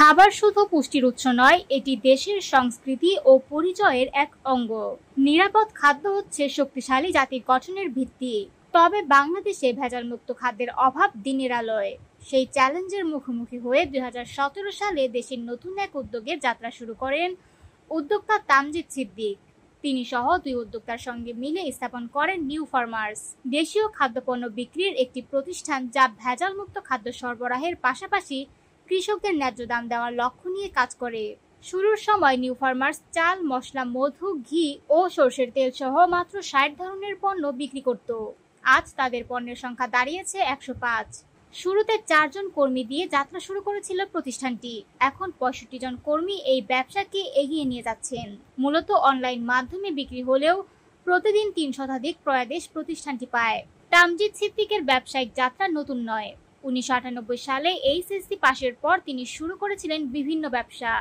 খাবার শুধু পুষ্টির উৎস নয়, এটি দেশের সংস্কৃতি ও পরিচয়ের এক অঙ্গ। নিরাপদ খাদ্য হচ্ছে শক্তিশালী জাতির গঠনের ভিত্তি। তবে বাংলাদেশে ভেজালমুক্ত খাদ্যের অভাব দিনের আলোয়। সেই চ্যালেঞ্জের মুখোমুখি হয়ে ২০১৭ সালে দেশের নতুন এক উদ্যোগের যাত্রা শুরু করেন উদ্যোক্তা তামজিদ সিদ্দিক। তিনি সহ ২ উদ্যোক্তার সঙ্গে মিলে স্থাপন করেন নিউ ফার্মার্স, দেশীয় খাদ্যপণ্য বিক্রির একটি প্রতিষ্ঠান যা ভেজালমুক্ত খাদ্য সরবরাহের পাশাপাশি কৃষকদের ন্যায্য দাম দেওয়ার লক্ষ্য নিয়ে কাজ করে। শুরুর সময় নিউ ফার্মার্স চাল, মশলা, মধু, ঘি ও সরষের তেল সহ মাত্র ৬০ ধরনের পণ্য বিক্রি করত। আজ তাদের পণ্যের সংখ্যা দাঁড়িয়েছে ১০৫। শুরুতে ৪ জন কর্মী দিয়ে যাত্রা শুরু করেছিল প্রতিষ্ঠানটি। এখন ৬৫ জন কর্মী এই ব্যবসাকে এগিয়ে নিয়ে যাচ্ছেন। মূলত অনলাইন মাধ্যমে বিক্রি হলেও প্রতিদিন ৩ শতাধিক ক্রয়াদেশ প্রতিষ্ঠানটি পায়। তামজিদ সিদ্দিকের ব্যবসায়িক যাত্রা নতুন নয়। ১৯৯৮ সালে এইচএসসি পাশের পর তিনি শুরু করেছিলেন বিভিন্ন ব্যবসা।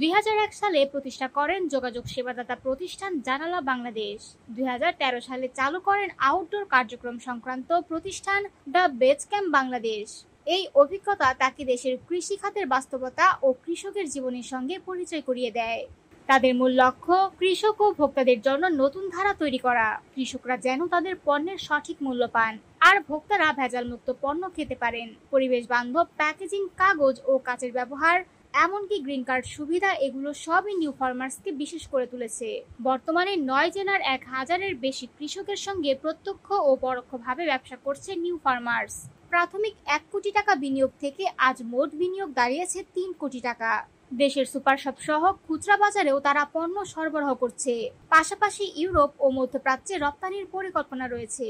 ২০০১ সালে প্রতিষ্ঠা করেন যোগাযোগ সেবাদাতা প্রতিষ্ঠান জানালা বাংলাদেশ। ২০১৩ সালে চালু করেন আউটডোর কার্যক্রম সংক্রান্ত প্রতিষ্ঠান দ্য বেজ ক্যাম্প বাংলাদেশ। এই অভিজ্ঞতা তাকে দেশের কৃষি খাতের বাস্তবতা ও কৃষকের জীবনের সঙ্গে পরিচয় করিয়ে দেয়। তাদের মূল লক্ষ্য কৃষক ও ভোক্তাদের জন্য নতুন ধারা তৈরি করা। কৃষকরা যেন তাদের পণ্যের সঠিক মূল্য পান, আর ভোক্তারা ভেজালমুক্ত পণ্য খেতে পারেন। পরিবেশ বান্ধব প্যাকেজিং, কাগজ ও কাঁচের ব্যবহার, এমনকি গ্রিন কার্ড সুবিধা, এগুলো সবই নিউ ফার্মার্সকে বিশেষ করে তুলেছে। বর্তমানে ৯ জেলার ১,০০০-এর বেশি কৃষকের সঙ্গে প্রত্যক্ষ ও পরোক্ষভাবে ব্যবসা করছে নিউ ফার্মার্স। প্রাথমিক ১ কোটি টাকা বিনিয়োগ থেকে আজ মোট বিনিয়োগ দাঁড়িয়েছে ৩ কোটি টাকা। দেশের সুপারশপ সহ খুচরা বাজারেও তারা পণ্য সরবরাহ করছে। পাশাপাশি ইউরোপ ও মধ্যপ্রাচ্যে রপ্তানির পরিকল্পনা রয়েছে।